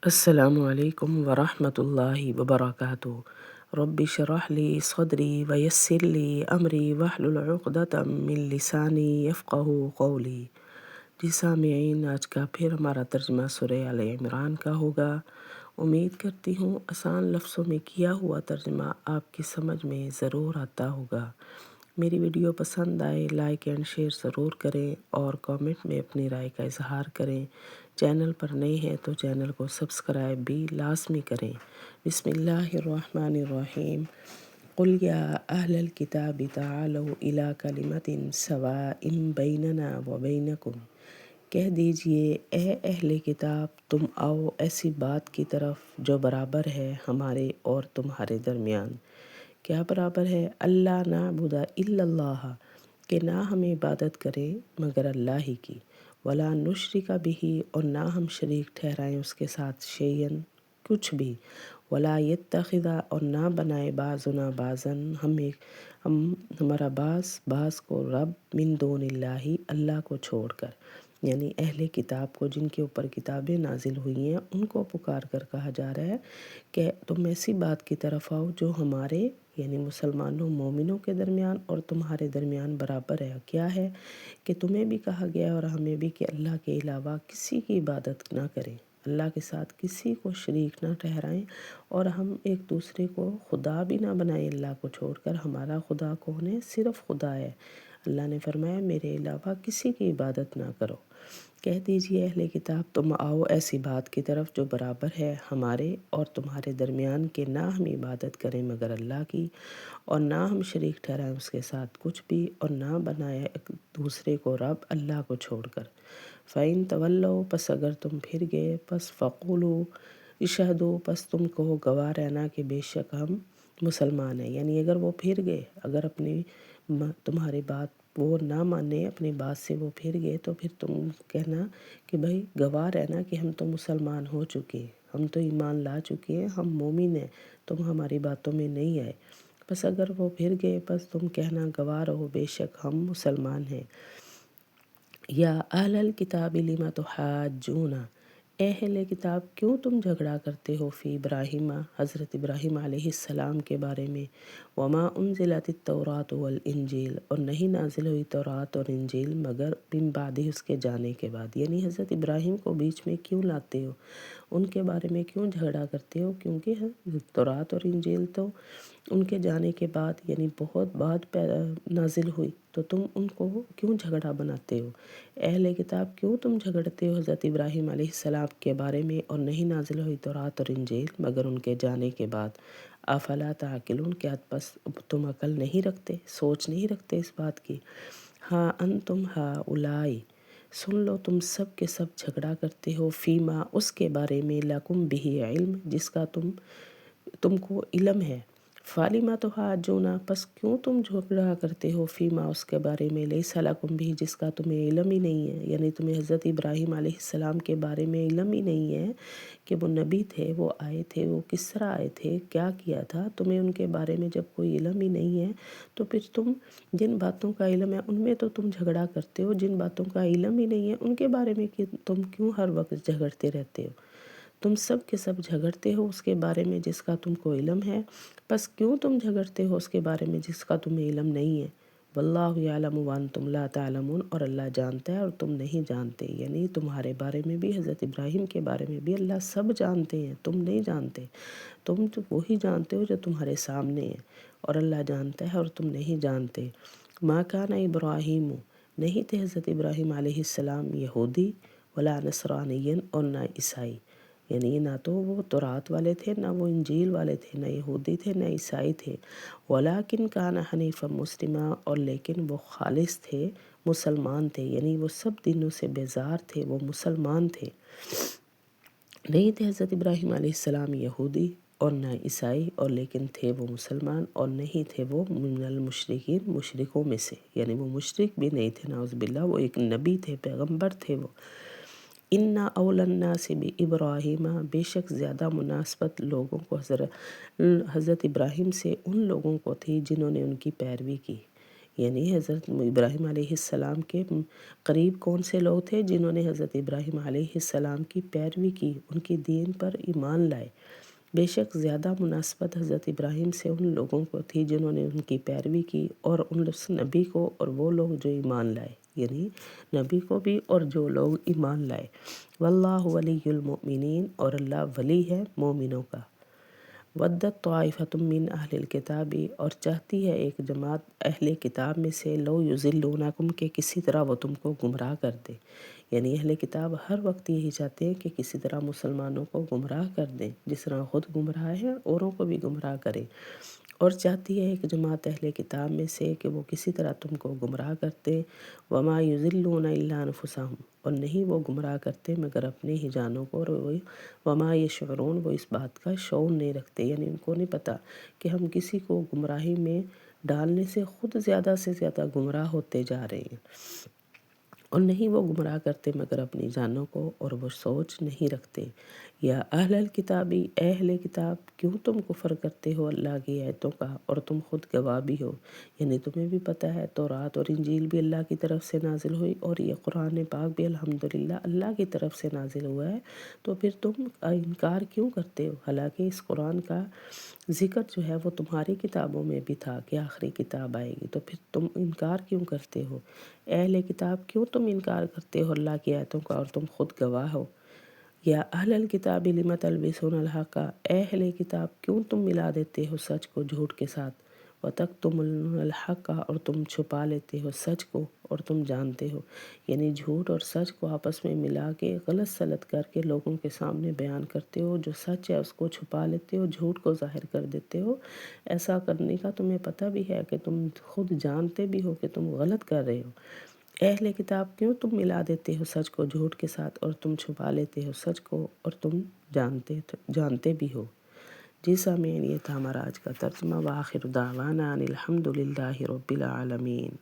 السلام علیکم ورحمۃ اللہ وبرکاتہ۔ رب اشرح لی صدری ویسر لی امری واحلل عقدۃ من لسانی یفقہوا قولی۔ جی سامعین، آج کا پھر ہمارا ترجمہ سورہ آل عمران کا ہوگا۔ امید کرتی ہوں آسان لفظوں میں کیا ہوا ترجمہ آپ کی سمجھ میں ضرور آتا ہوگا۔ میری ویڈیو پسند آئے لائک اینڈ شیئر ضرور کریں اور کامنٹ میں اپنی رائے کا اظہار کریں۔ چینل پر نئے ہیں تو چینل کو سبسکرائب بھی لازمی کریں۔ بسم اللہ الرحمن الرحیم۔ قل یا اہل الکتاب تعالوا الی کلمۃ سواء بیننا وبینکم۔ کہہ دیجئے اے اہل کتاب، تم آؤ ایسی بات کی طرف جو برابر ہے ہمارے اور تمہارے درمیان۔ کیا برابر ہے؟ اللہ نعبد الا اللہ، کہ نہ ہم عبادت کریں مگر اللہ ہی کی، ولا نشرک بہ، اور نہ ہم شریک ٹھہرائیں اس کے ساتھ شیئن، کچھ بھی، ولا یتخذ، اور نہ بنائے بعضنا بعضاً، ہمارا بعض کو رب، من دون اللہ، اللہ کو چھوڑ کر، یعنی اہل کتاب کو جن کے اوپر کتابیں نازل ہوئی ہیں ان کو پکار کر کہا جا رہا ہے کہ تم ایسی بات کی طرف آؤ جو ہمارے یعنی مسلمانوں مومنوں کے درمیان اور تمہارے درمیان برابر ہے۔ کیا ہے کہ تمہیں بھی کہا گیا ہے اور ہمیں بھی کہ اللہ کے علاوہ کسی کی عبادت نہ کریں، اللہ کے ساتھ کسی کو شریک نہ ٹھہرائیں، اور ہم ایک دوسرے کو خدا بھی نہ بنائیں اللہ کو چھوڑ کر۔ ہمارا خدا کون ہے؟ صرف خدا ہے۔ اللہ نے فرمایا میرے علاوہ کسی کی عبادت نہ کرو۔ کہہ دیجئے اہل کتاب، تم آؤ ایسی بات کی طرف جو برابر ہے ہمارے اور تمہارے درمیان، کہ نہ ہم عبادت کریں مگر اللہ کی، اور نہ ہم شریک ٹھہرائیں اس کے ساتھ کچھ بھی، اور نہ بنائے ایک دوسرے کو رب اللہ کو چھوڑ کر۔ فَإِن تَوَلَّوْا، پس اگر تم پھر گئے، پس فَقُولُوا، اشہدوا، پس تم کہو گواہ رہنا کہ بے شک ہم مسلمان ہیں۔ یعنی اگر وہ پھر گئے، اگر اپنی تمہاری بات وہ نہ مانے، اپنی بات سے وہ پھر گئے، تو پھر تم کہنا کہ بھائی گواہ رہنا کہ ہم تو مسلمان ہو چکے ہیں، ہم تو ایمان لا چکے ہیں، ہم مومن ہیں، تم ہماری باتوں میں نہیں آئے۔ بس اگر وہ پھر گئے، پس تم کہنا گواہ رہو بے شک ہم مسلمان ہیں۔ یا اہل الکتاب لم تحاجون، اے اہل کتاب کیوں تم جھگڑا کرتے ہو فی ابراہیم، حضرت ابراہیم علیہ السلام کے بارے میں، وما انزلت التوراۃ والانجیل، اور نہیں نازل ہوئی تورات اور انجیل مگر من بعد، اس کے جانے کے بعد، یعنی حضرت ابراہیم کو بیچ میں کیوں لاتے ہو، ان کے بارے میں کیوں جھگڑا کرتے ہو؟ کیونکہ تورات اور انجیل تو ان کے جانے کے بعد یعنی بہت بعد نازل ہوئی، تو تم ان کو کیوں جھگڑا بناتے ہو؟ اہل کتاب کیوں تم جھگڑتے ہو حضرت ابراہیم علیہ السلام کے بارے میں، اور نہیں نازل ہوئی تورات اور انجیل مگر ان کے جانے کے بعد؟ افلا تعقلون، کیا بس تم عقل نہیں رکھتے، سوچ نہیں رکھتے اس بات کی؟ ہاں انتم ہؤلاء، سن لو تم سب کے سب جھگڑا کرتے ہو، فیما، اس کے بارے میں، لکم بہ علم، جس کا تم کو علم ہے، فالم تحاجون، پس کیوں تم جھگڑا کرتے ہو، فیما، اس کے بارے میں، لیس لکم بہ، جس کا تمہیں علم ہی نہیں ہے، یعنی تمہیں حضرت ابراہیم علیہ السلام کے بارے میں علم ہی نہیں ہے کہ وہ نبی تھے، وہ آئے تھے، وہ کس طرح آئے تھے، کیا کیا تھا، تمہیں ان کے بارے میں جب کوئی علم ہی نہیں ہے تو پھر تم جن باتوں کا علم ہے ان میں تو تم جھگڑا کرتے ہو، جن باتوں کا علم ہی نہیں ہے ان کے بارے میں کہ تم کیوں ہر وقت جھگڑتے رہتے ہو؟ تم سب کے سب جھگڑتے ہو اس کے بارے میں جس کا تم کو علم ہے، بس کیوں تم جھگڑتے ہو اس کے بارے میں جس کا تمہیں علم نہیں ہے؟ واللہ یعلم وانتم لا تعلمون، اور اللہ جانتا ہے اور تم نہیں جانتے، یعنی تمہارے بارے میں بھی، حضرت ابراہیم کے بارے میں بھی اللہ سب جانتے ہیں، تم نہیں جانتے، تم تو وہی جانتے ہو جو تمہارے سامنے ہے، اور اللہ جانتا ہے اور تم نہیں جانتے۔ ما کان ابراہیم، نہیں تھے حضرت ابراہیم علیہ السلام یہودی، ولا نصرانی، اور نہ عیسائی، یعنی نہ تو وہ تورات والے تھے، نہ وہ انجیل والے تھے، نہ یہودی تھے، نہ عیسائی تھے، ولیکن کان حنیفا مسلما، اور لیکن وہ خالص تھے، مسلمان تھے، یعنی وہ سب دینوں سے بیزار تھے، وہ مسلمان تھے۔ نہیں تھے حضرت ابراہیم علیہ السلام یہودی اور نہ عیسائی، اور لیکن تھے وہ مسلمان، اور نہیں تھے وہ من المشرکین، مشرکوں میں سے، یعنی وہ مشرک بھی نہیں تھے، نعوذ باللہ، وہ ایک نبی تھے، پیغمبر تھے وہ۔ انا اول الناس بابراہیم، بے شک زیادہ مناسبت لوگوں کو حضرت ابراہیم سے ان لوگوں کو تھی جنہوں نے ان کی پیروی کی، یعنی حضرت ابراہیم علیہ السلام کے قریب کون سے لوگ تھے؟ جنہوں نے حضرت ابراہیم علیہ السلام کی پیروی کی، ان کی دین پر ایمان لائے۔ بے شک زیادہ مناسبت حضرت ابراہیم سے ان لوگوں کو تھی جنہوں نے ان کی پیروی کی، اور اس نبی کو اور وہ لوگ جو ایمان لائے، یعنی نبی کو بھی اور جو لوگ ایمان لائے۔ واللہ ولی المؤمنین، اور اللہ ولی ہے مومنوں کا۔ ودت طائفۃ من اہل الکتاب، اور چاہتی ہے ایک جماعت اہل کتاب میں سے، لو یضلونکم، کہ کسی طرح وہ تم کو گمراہ کر دے۔ یعنی اہل کتاب ہر وقت یہی چاہتے ہیں کہ کسی طرح مسلمانوں کو گمراہ کر دیں، جس طرح خود گمراہ ہیں اوروں کو بھی گمراہ کریں۔ اور چاہتی ہے ایک جماعت اہل کتاب میں سے کہ وہ کسی طرح تم کو گمراہ کرتے۔ وما یضلون الا انفسہم، اور نہیں وہ گمراہ کرتے مگر اپنے ہی جانوں کو، اور وما یشعرون، وہ اس بات کا شعور نہیں رکھتے، یعنی ان کو نہیں پتہ کہ ہم کسی کو گمراہی میں ڈالنے سے خود زیادہ سے زیادہ گمراہ ہوتے جا رہے ہیں۔ اور نہیں وہ گمراہ کرتے مگر اپنی جانوں کو، اور وہ سوچ نہیں رکھتے۔ یا اہل الکتابی، اے اہل کتاب، کیوں تم کفر کرتے ہو اللہ کی آیتوں کا، اور تم خود گواہ بھی ہو۔ یعنی تمہیں بھی پتہ ہے تورات اور انجیل بھی اللہ کی طرف سے نازل ہوئی، اور یہ قرآن پاک بھی الحمدللہ اللہ کی طرف سے نازل ہوا ہے، تو پھر تم انکار کیوں کرتے ہو؟ حالانکہ اس قرآن کا ذکر جو ہے وہ تمہاری کتابوں میں بھی تھا کہ آخری کتاب آئے گی، تو پھر تم انکار کیوں کرتے ہو؟ اے اہل کتاب، کیوں تم انکار کرتے ہو اللہ کی آیتوں کا، اور تم خود گواہ ہو۔ یا اہل الکتاب لم تلبسون الحق، اے اہل کتاب کیوں تم ملا دیتے ہو سچ کو جھوٹ کے ساتھ، وتکتمون الحق، اور تم چھپا لیتے ہو سچ کو، اور تم جانتے ہو۔ یعنی جھوٹ اور سچ کو آپس میں ملا کے غلط سلط کر کے لوگوں کے سامنے بیان کرتے ہو، جو سچ ہے اس کو چھپا لیتے ہو، جھوٹ کو ظاہر کر دیتے ہو۔ ایسا کرنے کا تمہیں پتہ بھی ہے کہ تم خود جانتے بھی ہو کہ تم غلط کر رہے ہو۔ اے اہل کتاب کیوں تم ملا دیتے ہو سچ کو جھوٹ کے ساتھ، اور تم چھپا لیتے ہو سچ کو، اور تم جانتے بھی ہو۔ جی سامعین، یہ تھا ہمارا آج کا ترجمہ۔ وآخر دعوانا ان الحمد للہ رب العالمین۔